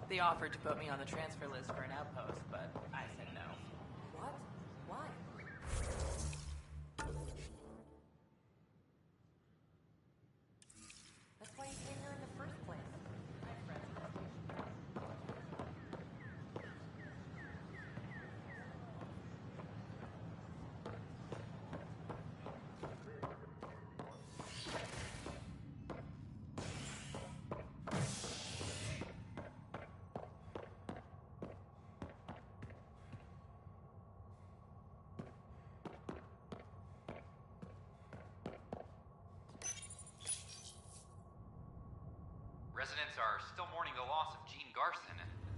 They offered to put me on the transfer list for an outpost, but I said no. What? Why? That's why you came here in the first place. Residents are still mourning the loss of Gene Garson.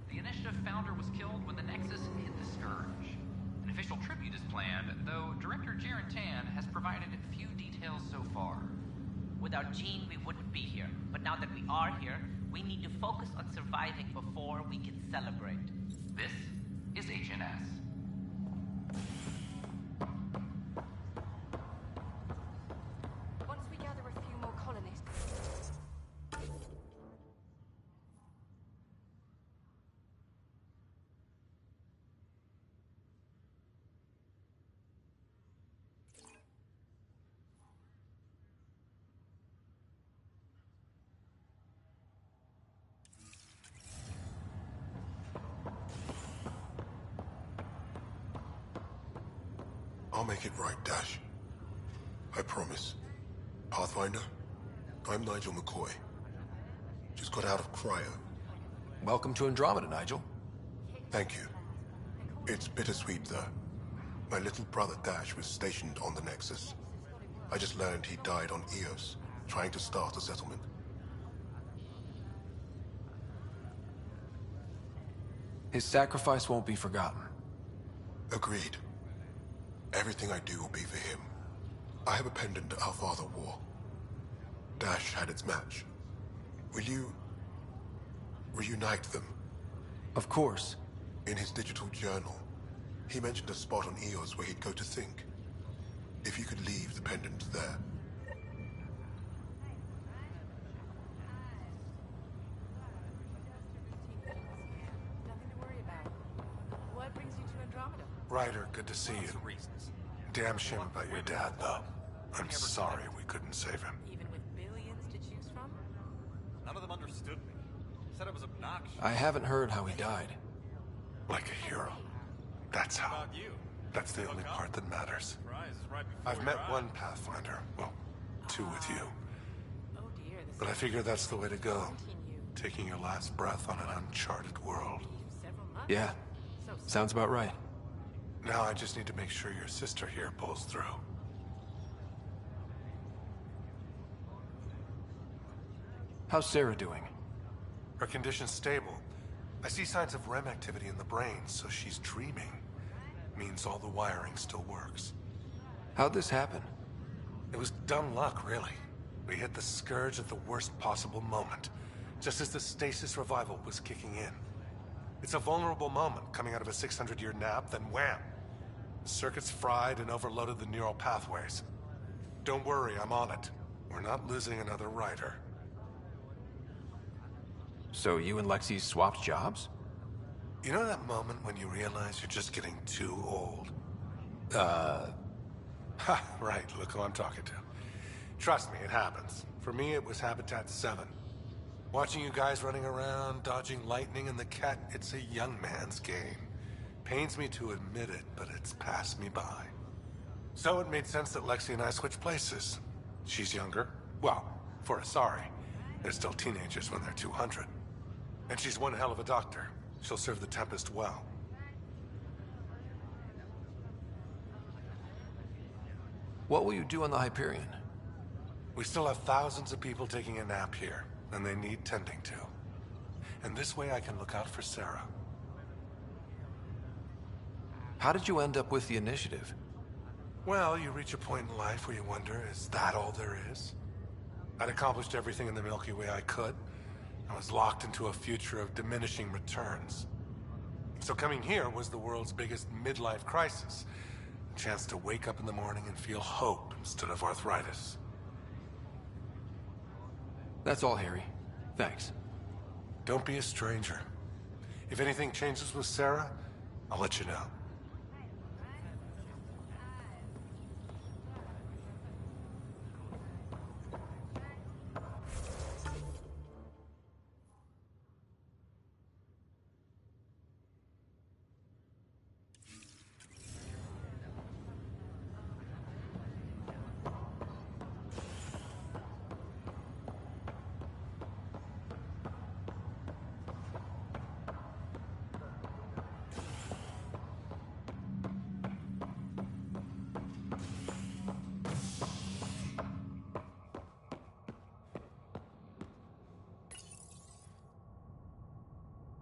The initiative founder was killed when the Nexus hit the Scourge. An official tribute is planned, though Director Jaren Tan has provided few details so far. Without Gene, we wouldn't be here. But now that we are here, we need to focus on surviving before we can celebrate. This is HNS. Once we gather a few more colonists... I'll make it right, Dash. I promise. Pathfinder, I'm Nigel McCoy. Just got out of cryo. Welcome to Andromeda, Nigel. Thank you. It's bittersweet, though. My little brother Dash was stationed on the Nexus. I just learned he died on Eos, trying to start a settlement. His sacrifice won't be forgotten. Agreed. Everything I do will be for him. I have a pendant our father wore. Dash had its match. Will you... reunite them? Of course. In his digital journal, he mentioned a spot on Eos where he'd go to think. If you could leave the pendant there. Nothing to worry about. What brings you to Andromeda? Ryder, good to see you. Damn shame about your dad, though. I'm sorry we couldn't save him. Even with billions to choose from? None of them understood me. Said I was obnoxious. I haven't heard how he died. Like a hero. That's how. About you. That's the only part that matters. Surprise is right before I've your met eyes. one Pathfinder. Well, two with you. Oh dear, this But I figure that's the way to go. continue. Taking your last breath on an uncharted world. Several months. Yeah, So sounds about right. Now I just need to make sure your sister here pulls through. How's Sarah doing? Her condition's stable. I see signs of REM activity in the brain, so she's dreaming. Means all the wiring still works. How'd this happen? It was dumb luck, really. We hit the Scourge at the worst possible moment, just as the stasis revival was kicking in. It's a vulnerable moment coming out of a 600-year nap, then wham! The circuits fried and overloaded the neural pathways. Don't worry, I'm on it. We're not losing another Ryder. So you and Lexi swapped jobs? You know that moment when you realize you're just getting too old? Ha, right, look who I'm talking to. Trust me, it happens. For me, it was Habitat 7. Watching you guys running around, dodging lightning and the cat, it's a young man's game. Pains me to admit it, but it's passed me by. So it made sense that Lexi and I switched places. She's younger. Well, for Asari. They're still teenagers when they're 200. And she's one hell of a doctor. She'll serve the Tempest well. What will you do on the Hyperion? We still have thousands of people taking a nap here, and they need tending to. And this way I can look out for Sarah. How did you end up with the initiative? Well, you reach a point in life where you wonder, is that all there is? I'd accomplished everything in the Milky Way I could. I was locked into a future of diminishing returns. So coming here was the world's biggest midlife crisis. A chance to wake up in the morning and feel hope instead of arthritis. That's all, Harry. Thanks. Don't be a stranger. If anything changes with Sarah, I'll let you know.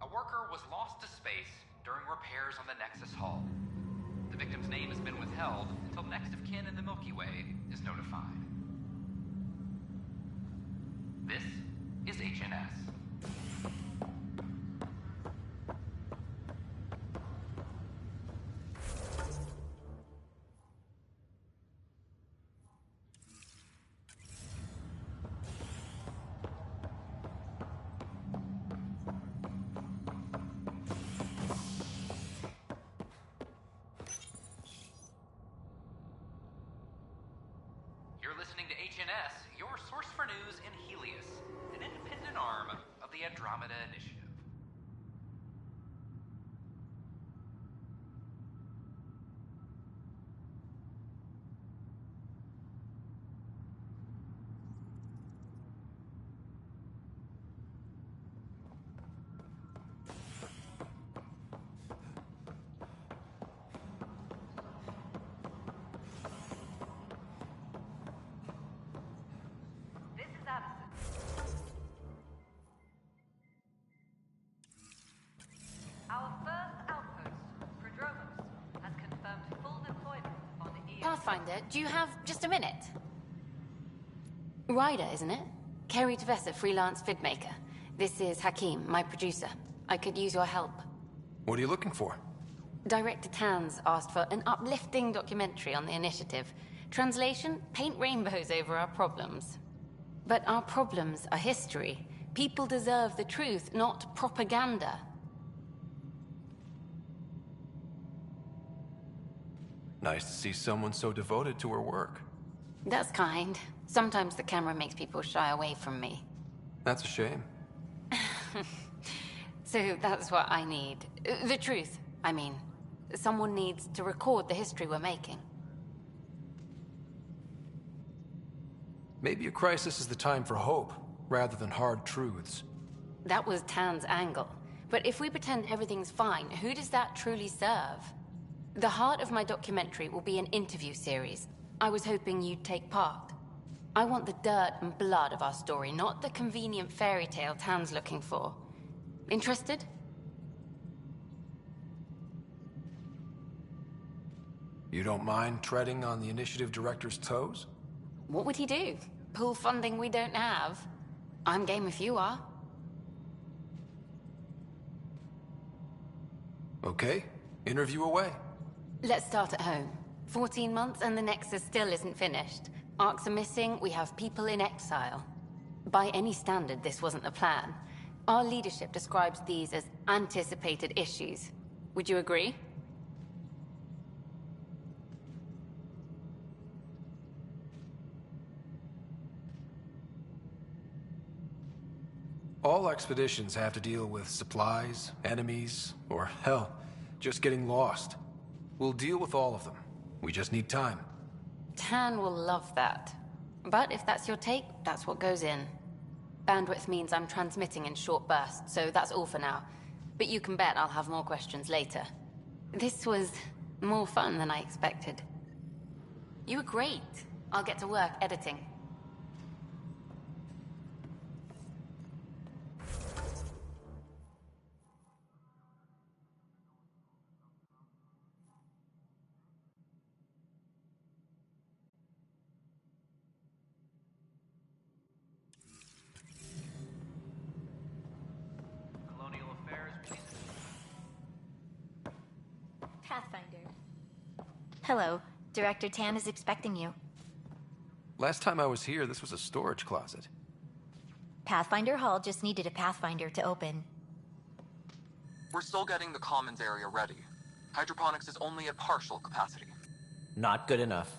A worker was lost to space during repairs on the Nexus hull. The victim's name has been withheld until next of kin in the Milky Way is notified. This is HNS. You're listening to HNS, your source for news in Helios, an independent arm of the Andromeda Initiative. This is Addison. Our first outpost, Prodromos, has confirmed full deployment on the EO. Pathfinder, do you have just a minute? Ryder, isn't it? Kerry Tavessa, freelance vidmaker. This is Hakim, my producer. I could use your help. What are you looking for? Director Tans asked for an uplifting documentary on the initiative. Translation, paint rainbows over our problems. But our problems are history. People deserve the truth, not propaganda. Nice to see someone so devoted to her work. That's kind. Sometimes the camera makes people shy away from me. That's a shame. So that's what I need. The truth, I mean. Someone needs to record the history we're making. Maybe a crisis is the time for hope, rather than hard truths. That was Tan's angle. But if we pretend everything's fine, who does that truly serve? The heart of my documentary will be an interview series. I was hoping you'd take part. I want the dirt and blood of our story, not the convenient fairy tale Tan's looking for. Interested? You don't mind treading on the initiative director's toes? What would he do? Pull funding we don't have? I'm game if you are. Okay, interview away. Let's start at home. 14 months and the Nexus still isn't finished. Arcs are missing, we have people in exile. By any standard, this wasn't the plan. Our leadership describes these as anticipated issues. Would you agree? All expeditions have to deal with supplies, enemies, or hell, just getting lost. We'll deal with all of them. We just need time. Tan will love that. But if that's your take, that's what goes in. Bandwidth means I'm transmitting in short bursts, so that's all for now. But you can bet I'll have more questions later. This was more fun than I expected. You were great. I'll get to work editing. Colonial Affairs, please. Pathfinder. Hello. Director Tan is expecting you. Last time I was here, this was a storage closet. Pathfinder Hall just needed a Pathfinder to open. We're still getting the commons area ready. Hydroponics is only at partial capacity. Not good enough.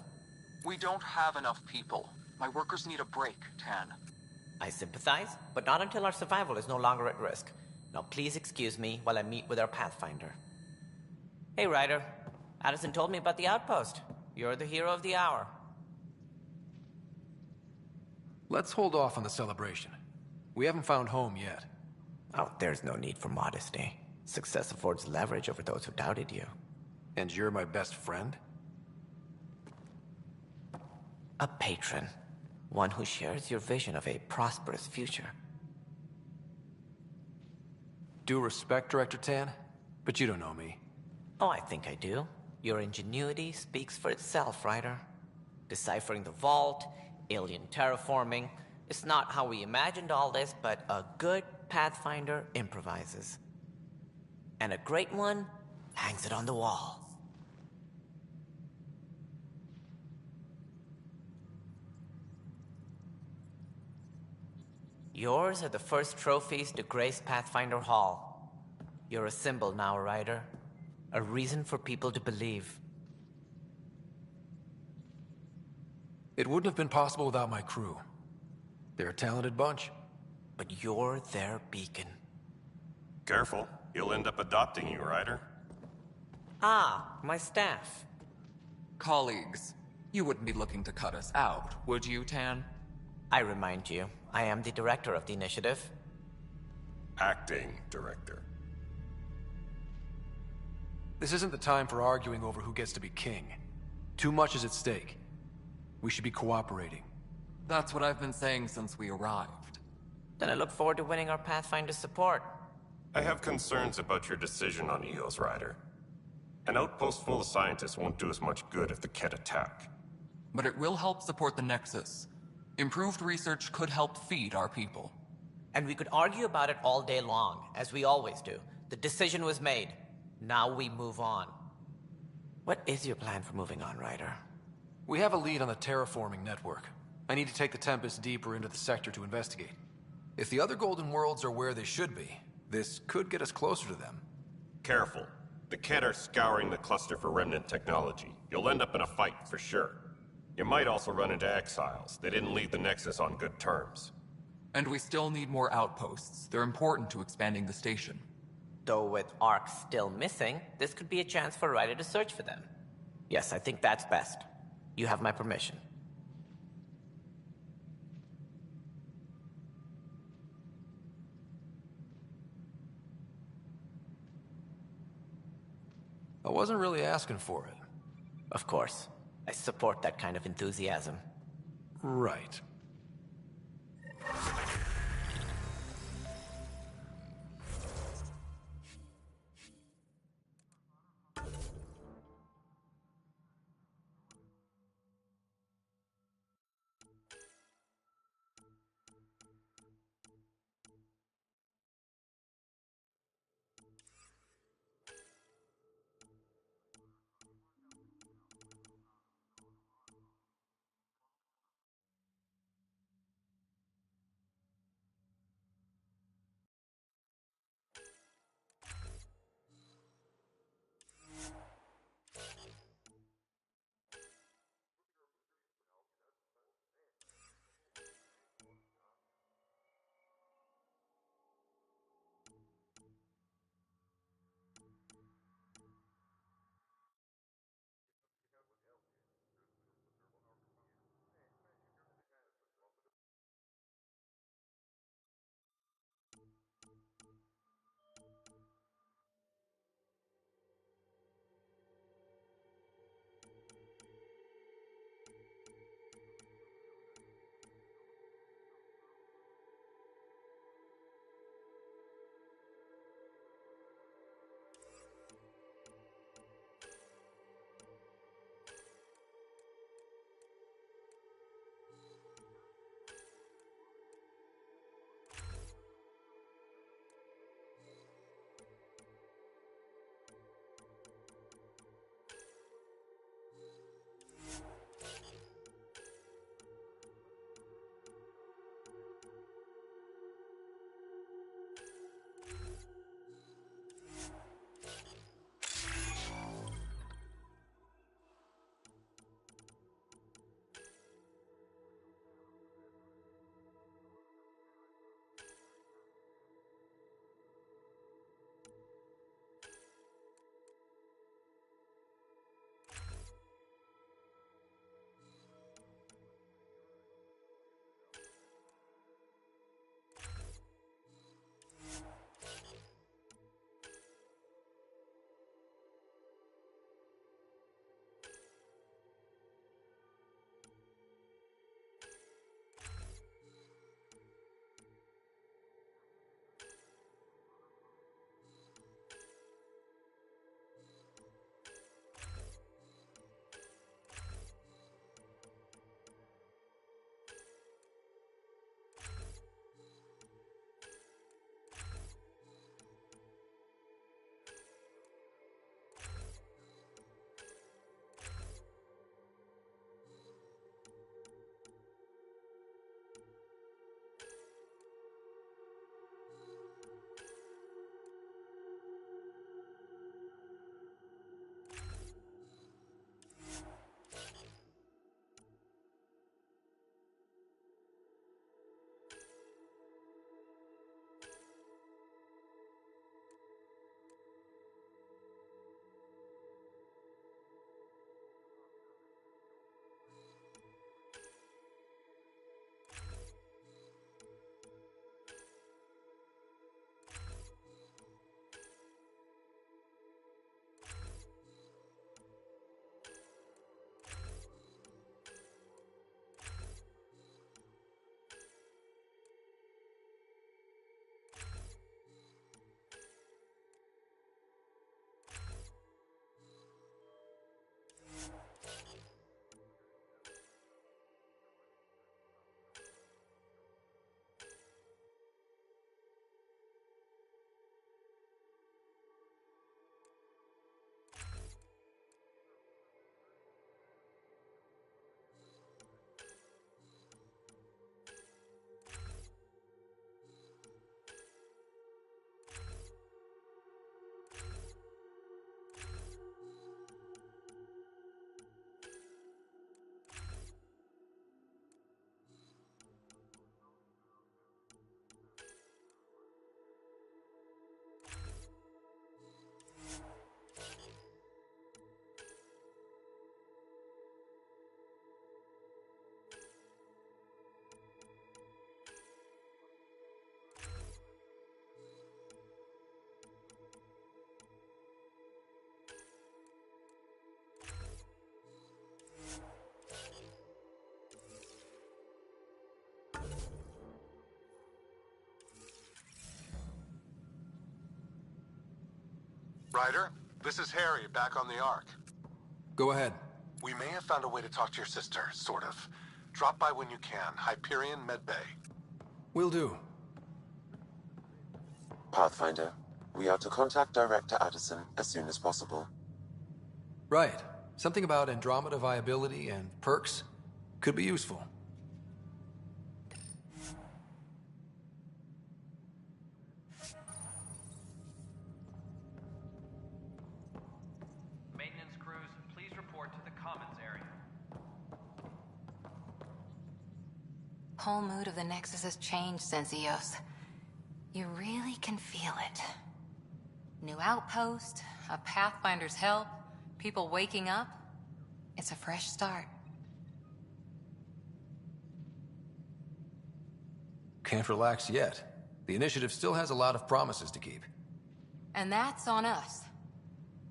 We don't have enough people. My workers need a break, Tan. I sympathize, but not until our survival is no longer at risk. Now please excuse me while I meet with our Pathfinder. Hey, Ryder. Addison told me about the outpost. You're the hero of the hour. Let's hold off on the celebration. We haven't found home yet. Oh, there's no need for modesty. Success affords leverage over those who doubted you. And you're my best friend? A patron. One who shares your vision of a prosperous future. Due respect, Director Tan, but you don't know me. Oh, I think I do. Your ingenuity speaks for itself, Ryder. Deciphering the vault, alien terraforming. It's not how we imagined all this, but a good Pathfinder improvises. And a great one hangs it on the wall. Yours are the first trophies to grace Pathfinder Hall. You're a symbol now, Ryder. A reason for people to believe. It wouldn't have been possible without my crew. They're a talented bunch. But you're their beacon. Careful. He'll end up adopting you, Ryder. Ah, my staff. Colleagues, you wouldn't be looking to cut us out, would you, Tan? I remind you, I am the director of the initiative. Acting director. This isn't the time for arguing over who gets to be king. Too much is at stake. We should be cooperating. That's what I've been saying since we arrived. Then I look forward to winning our Pathfinder support. I have concerns about your decision on Eos, Ryder. An outpost full of scientists won't do us much good if the Kett attack. But it will help support the Nexus. Improved research could help feed our people. And we could argue about it all day long, as we always do. The decision was made. Now we move on. What is your plan for moving on, Ryder? We have a lead on the terraforming network. I need to take the Tempest deeper into the sector to investigate. If the other Golden Worlds are where they should be, this could get us closer to them. Careful. The Kett are scouring the cluster for remnant technology. You'll end up in a fight, for sure. You might also run into exiles. They didn't leave the Nexus on good terms. And we still need more outposts. They're important to expanding the station. Though with Ark still missing, this could be a chance for Ryder to search for them. Yes, I think that's best. You have my permission. I wasn't really asking for it. Of course. I support that kind of enthusiasm. Right. Ryder, this is Harry, back on the Ark. Go ahead. We may have found a way to talk to your sister, sort of. Drop by when you can. Hyperion Med Bay. Will do. Pathfinder, we are to contact Director Addison as soon as possible. Right. Something about Andromeda viability and perks could be useful. Maintenance crews, please report to the commons area. Whole mood of the Nexus has changed since EOS. You really can feel it. New outpost, a Pathfinder's help, people waking up. It's a fresh start. Can't relax yet. The initiative still has a lot of promises to keep. And that's on us.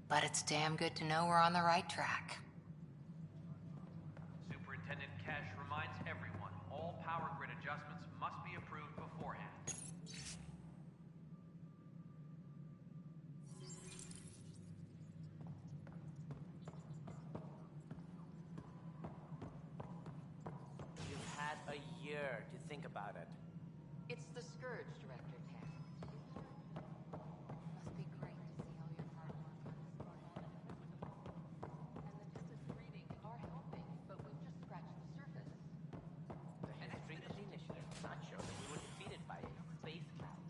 But it's damn good to know we're on the right track. Superintendent Cash reminds everyone all power grid adjustments must be approved beforehand. You've had a year to think about it. It's the Scourge, Director Tan. Must be great to see all your hard work. And the Nexus readings are helping, but we've just scratched the surface. The history of the initiative does not show that we were defeated by a space cloud.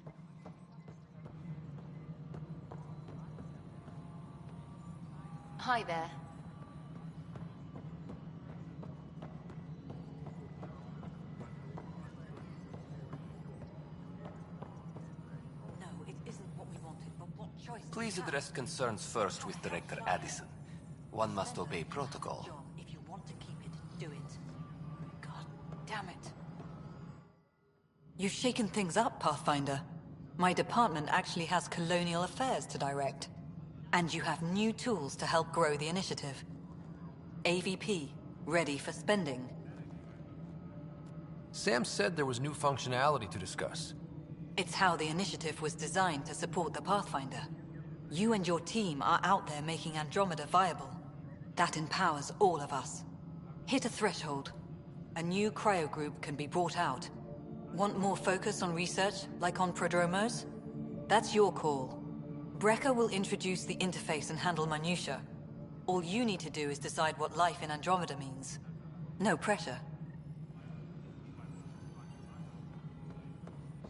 Hi there. No, it isn't what we wanted, but what choice? Please address concerns first with Director Addison. One must obey protocol. John, if you want to keep it, do it. God damn it. You've shaken things up, Pathfinder. My department actually has colonial affairs to direct. And you have new tools to help grow the initiative. AVP, ready for spending. Sam said there was new functionality to discuss. It's how the initiative was designed to support the Pathfinder. You and your team are out there making Andromeda viable. That empowers all of us. Hit a threshold. A new cryo group can be brought out. Want more focus on research, like on Prodromos? That's your call. Brecker will introduce the interface and handle minutiae. All you need to do is decide what life in Andromeda means. No pressure.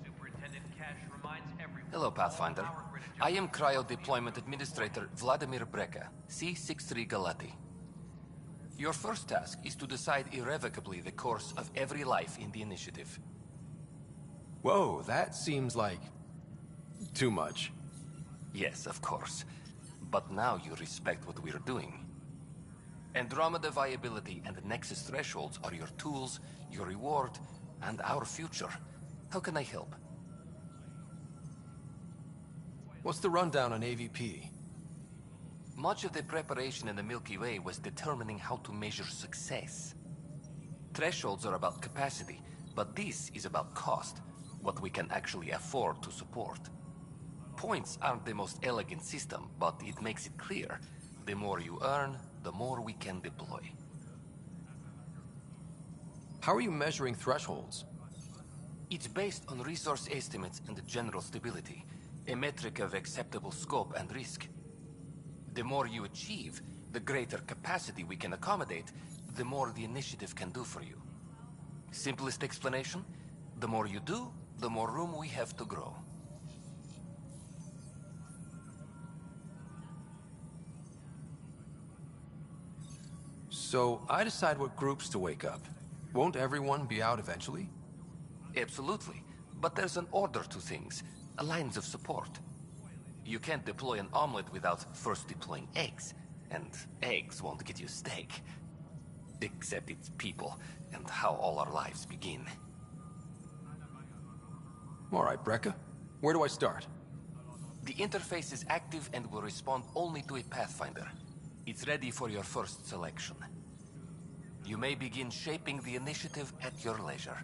Superintendent Cash reminds everyone. Hello, Pathfinder. I am Cryo Deployment Administrator Vladimir Breca, C-63 Galati. Your first task is to decide irrevocably the course of every life in the initiative. Whoa, that seems like too much. Yes, of course. But now you respect what we're doing. Andromeda viability and the Nexus thresholds are your tools, your reward, and our future. How can I help? What's the rundown on AVP? Much of the preparation in the Milky Way was determining how to measure success. Thresholds are about capacity, but this is about cost, what we can actually afford to support. Points aren't the most elegant system, but it makes it clear. The more you earn, the more we can deploy. How are you measuring thresholds? It's based on resource estimates and general stability, a metric of acceptable scope and risk. The more you achieve, the greater capacity we can accommodate, the more the initiative can do for you. Simplest explanation, the more you do, the more room we have to grow. So I decide what groups to wake up. Won't everyone be out eventually? Absolutely. But there's an order to things, lines of support. You can't deploy an omelet without first deploying eggs. And eggs won't get you steak. Except it's people, and how all our lives begin. All right, Breca. Where do I start? The interface is active and will respond only to a Pathfinder. It's ready for your first selection. You may begin shaping the initiative at your leisure.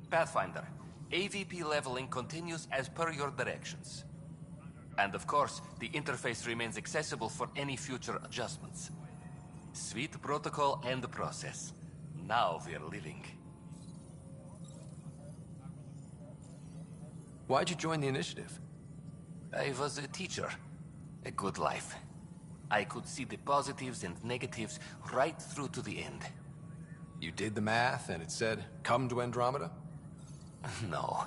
Pathfinder, AVP leveling continues as per your directions. And of course, the interface remains accessible for any future adjustments. Sweet protocol and process. Now we're living. Why'd you join the initiative? I was a teacher. A good life. I could see the positives and negatives right through to the end. You did the math and it said, come to Andromeda? No.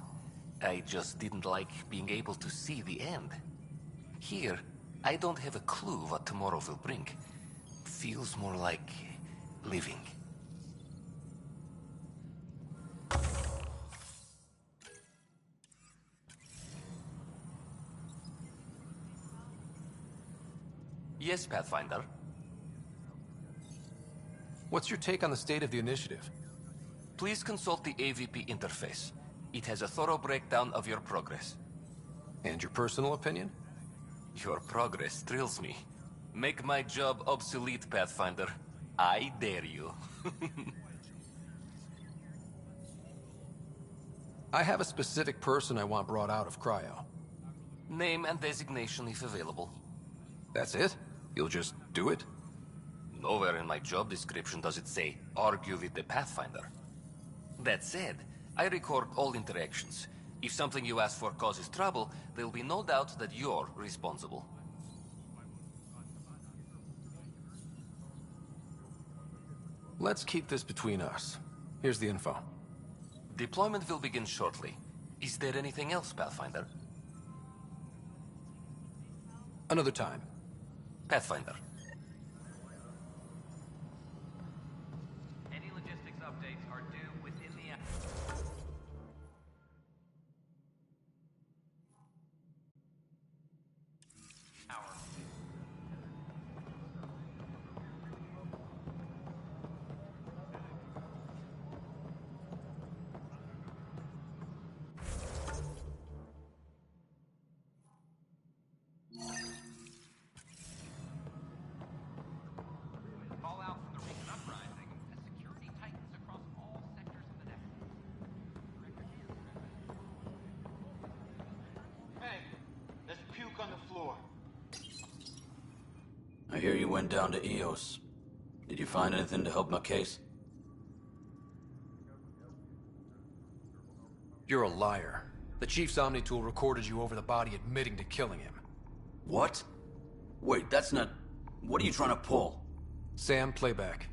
I just didn't like being able to see the end. Here, I don't have a clue what tomorrow will bring. Feels more like living. Yes, Pathfinder. What's your take on the state of the initiative? Please consult the AVP interface. It has a thorough breakdown of your progress. And your personal opinion? Your progress thrills me. Make my job obsolete, Pathfinder. I dare you. I have a specific person I want brought out of cryo. Name and designation if available. That's it? You'll just do it? Nowhere in my job description does it say, argue with the Pathfinder. That said, I record all interactions. If something you ask for causes trouble, there'll be no doubt that you're responsible. Let's keep this between us. Here's the info. Deployment will begin shortly. Is there anything else, Pathfinder? Another time. Pathfinder. Any logistics updates are due within the hour. Fallout from the recent uprising has security tightens across all sectors of the Nexus. Hey, there's puke on the floor. I hear you went down to EOS. Did you find anything to help my case? You're a liar. The Chief's Omni tool recorded you over the body admitting to killing him. What? Wait, that's not... What are you trying to pull? Sam, playback.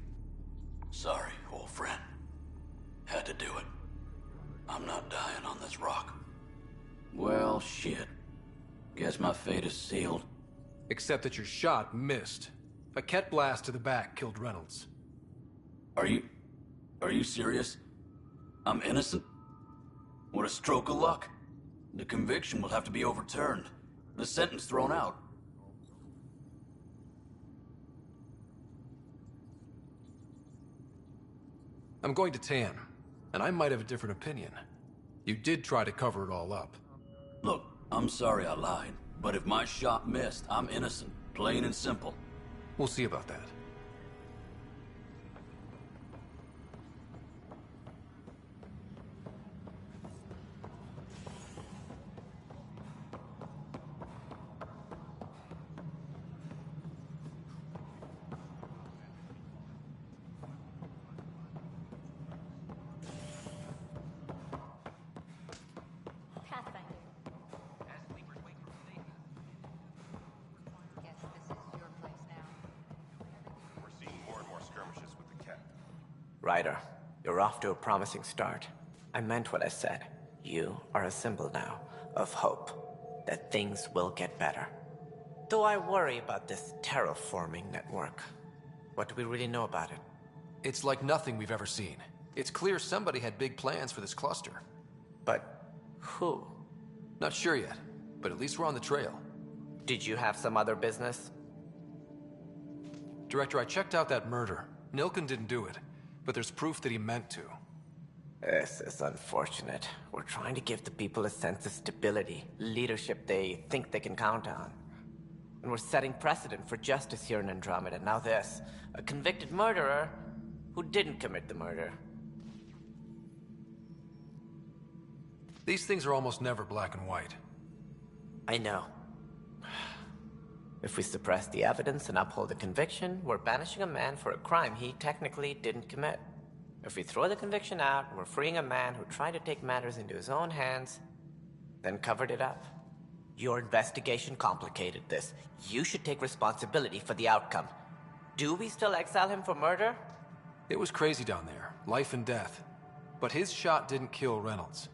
Sorry, old friend. Had to do it. I'm not dying on this rock. Well, shit. Guess my fate is sealed. Except that your shot missed. A Ket blast to the back killed Reynolds. Are you serious? I'm innocent? What a stroke of luck. The conviction will have to be overturned. The sentence thrown out. I'm going to Tan, and I might have a different opinion. You did try to cover it all up. Look, I'm sorry I lied, but if my shot missed, I'm innocent. Plain and simple. We'll see about that. Pathfinder. As sleepers wait for stasis, Guess this is your place now. We're seeing more and more skirmishes with the cat. Ryder, you're off to a promising start. I meant what I said. You are a symbol now of hope that things will get better. Though I worry about this terraforming network. What do we really know about it? It's like nothing we've ever seen. It's clear somebody had big plans for this cluster. But who? Not sure yet, but at least we're on the trail. Did you have some other business? Director, I checked out that murder. Nilken didn't do it, but there's proof that he meant to. This is unfortunate. We're trying to give the people a sense of stability, leadership they think they can count on. And we're setting precedent for justice here in Andromeda. Now this, a convicted murderer who didn't commit the murder. These things are almost never black and white. I know. If we suppress the evidence and uphold the conviction, we're banishing a man for a crime he technically didn't commit. If we throw the conviction out, we're freeing a man who tried to take matters into his own hands, then covered it up. Your investigation complicated this. You should take responsibility for the outcome. Do we still exile him for murder? It was crazy down there, life and death. But his shot didn't kill Reynolds.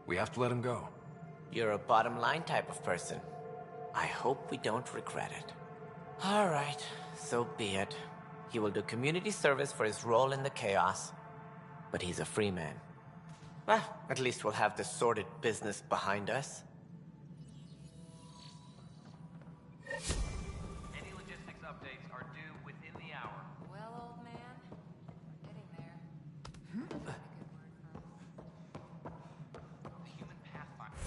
We have to let him go. You're a bottom line type of person. I hope we don't regret it. All right, so be it. He will do community service for his role in the chaos. But he's a free man. Well, at least we'll have this sordid business behind us. Any logistics updates are due within the hour. Well, old man, getting there. The human pathfinder.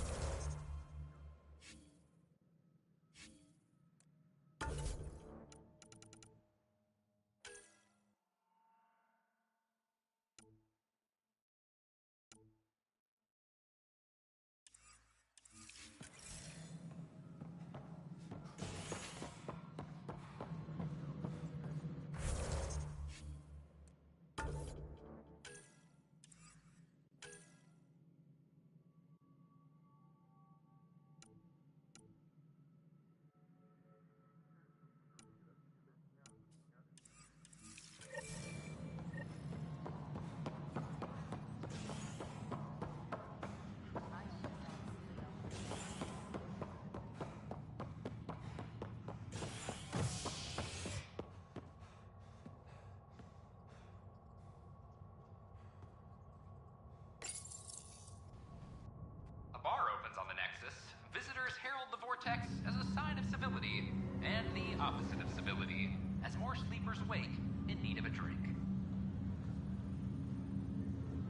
Vortex as a sign of civility, and the opposite of civility, as more sleepers wake in need of a drink.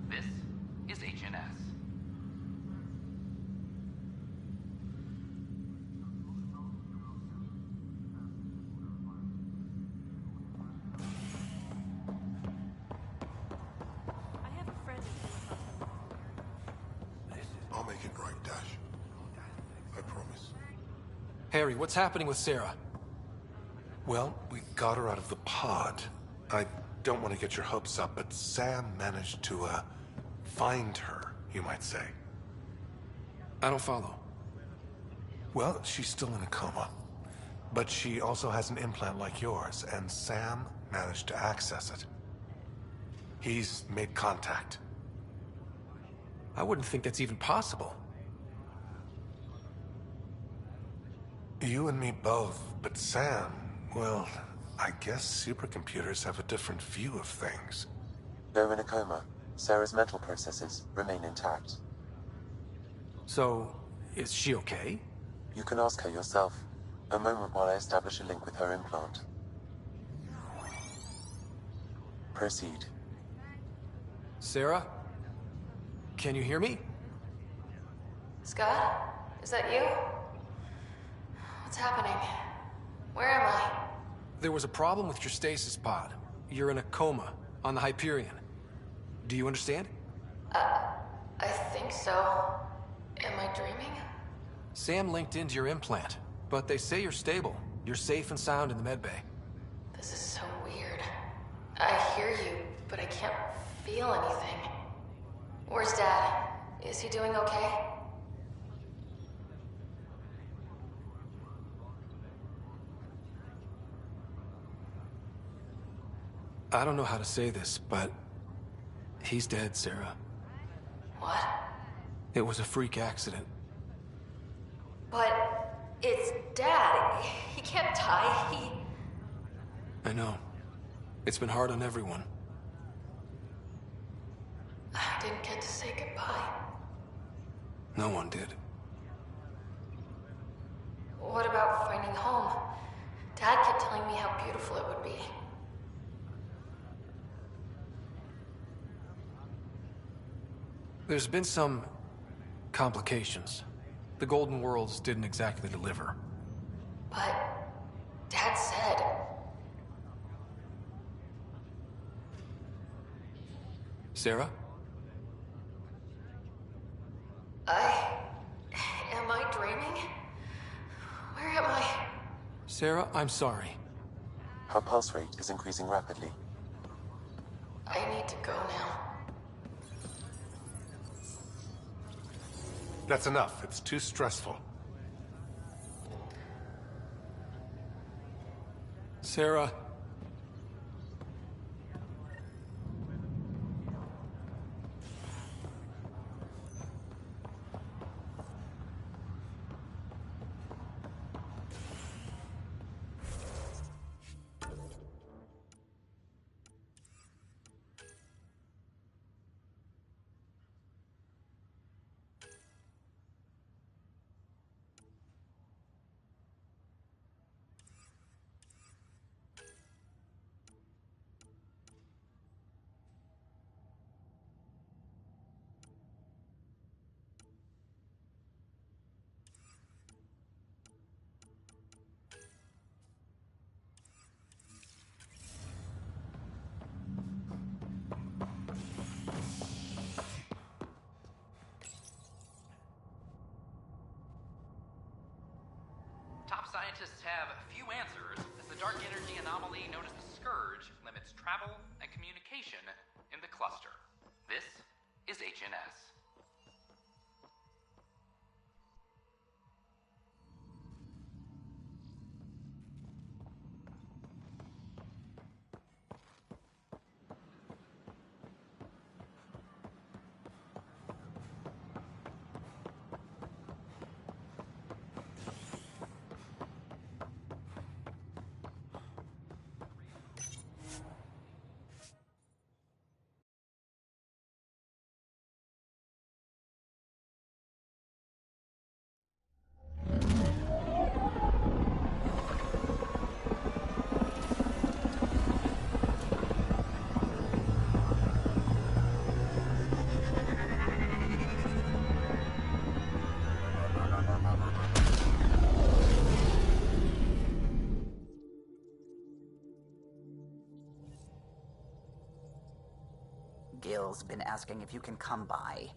This is HNS. I have a friend I'll make it right, Dash. I promise. Harry, what's happening with Sarah? Well, we got her out of the pod. I don't want to get your hopes up, but Sam managed to, find her, you might say. I don't follow. Well, she's still in a coma. But she also has an implant like yours, and Sam managed to access it. He's made contact. I wouldn't think that's even possible. You and me both, but Sam, well, I guess supercomputers have a different view of things. Though in a coma, Sarah's mental processes remain intact. So, is she okay? You can ask her yourself. A moment while I establish a link with her implant. Proceed. Sarah? Can you hear me? Scott? Is that you? What's happening? Where am I? There was a problem with your stasis pod. You're in a coma, on the Hyperion. Do you understand? I think so. Am I dreaming? Sam linked into your implant, but they say you're stable. You're safe and sound in the medbay. This is so weird. I hear you, but I can't feel anything. Where's Dad? Is he doing okay? I don't know how to say this, but he's dead, Sarah. What? It was a freak accident. But it's Dad. He can't die. I know. It's been hard on everyone. I didn't get to say goodbye. No one did. What about finding home? Dad kept telling me how beautiful it would be. There's been some complications. The Golden Worlds didn't exactly deliver. But Dad said... Sarah? Am I dreaming? Where am I? Sarah, I'm sorry. Her pulse rate is increasing rapidly. I need to go now. That's enough. It's too stressful. Sarah. Top scientists have few answers, as the dark energy anomaly known as the Scourge limits travel and communication in the cluster. This is HNS. Gil's been asking if you can come by.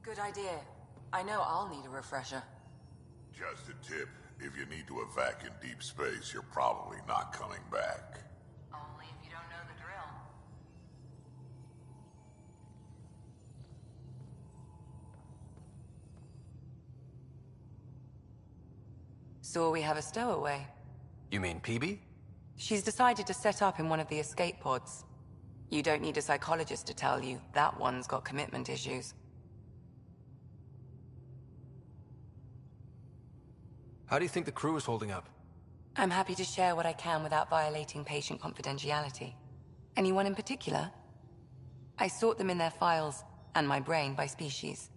Good idea. I know I'll need a refresher. Just a tip. If you need to evac in deep space, you're probably not coming back. Only if you don't know the drill. So we have a stowaway. You mean PB? She's decided to set up in one of the escape pods. You don't need a psychologist to tell you that one's got commitment issues. How do you think the crew is holding up? I'm happy to share what I can without violating patient confidentiality. Anyone in particular? I sort them in their files, and my brain by species.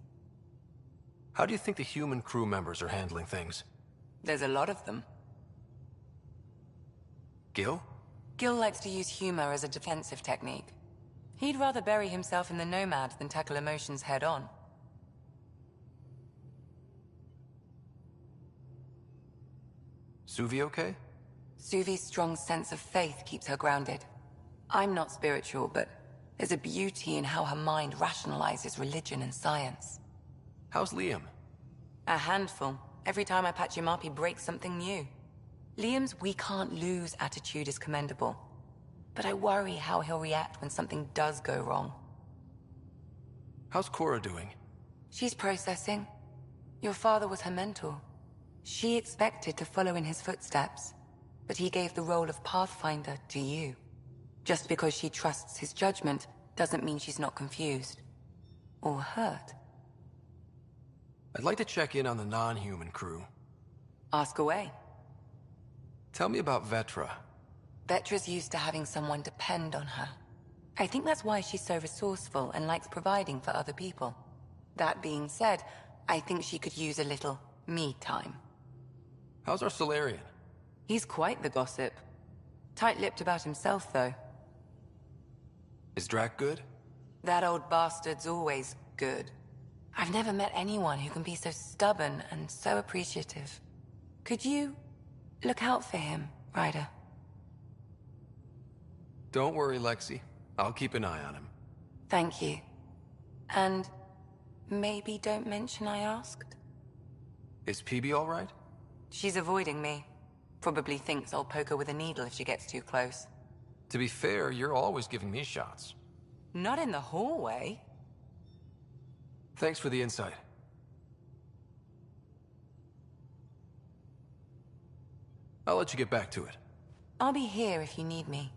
How do you think the human crew members are handling things? There's a lot of them. Gil? Gil likes to use humor as a defensive technique. He'd rather bury himself in the Nomad than tackle emotions head-on. Suvi okay? Suvi's strong sense of faith keeps her grounded. I'm not spiritual, but there's a beauty in how her mind rationalizes religion and science. How's Liam? A handful. Every time I patch him up, he breaks something new. Liam's "we can't lose" attitude is commendable. But I worry how he'll react when something does go wrong. How's Cora doing? She's processing. Your father was her mentor. She expected to follow in his footsteps, but he gave the role of Pathfinder to you. Just because she trusts his judgment doesn't mean she's not confused. Or hurt. I'd like to check in on the non-human crew. Ask away. Tell me about Vetra. Vetra's used to having someone depend on her. I think that's why she's so resourceful and likes providing for other people. That being said, I think she could use a little me time. How's our Solarian? He's quite the gossip. Tight-lipped about himself, though. Is Drac good? That old bastard's always good. I've never met anyone who can be so stubborn and so appreciative. Could you look out for him, Ryder? Don't worry, Lexi. I'll keep an eye on him. Thank you. And maybe don't mention I asked? Is PB all right? She's avoiding me. Probably thinks I'll poke her with a needle if she gets too close. To be fair, you're always giving me shots. Not in the hallway. Thanks for the insight. I'll let you get back to it. I'll be here if you need me.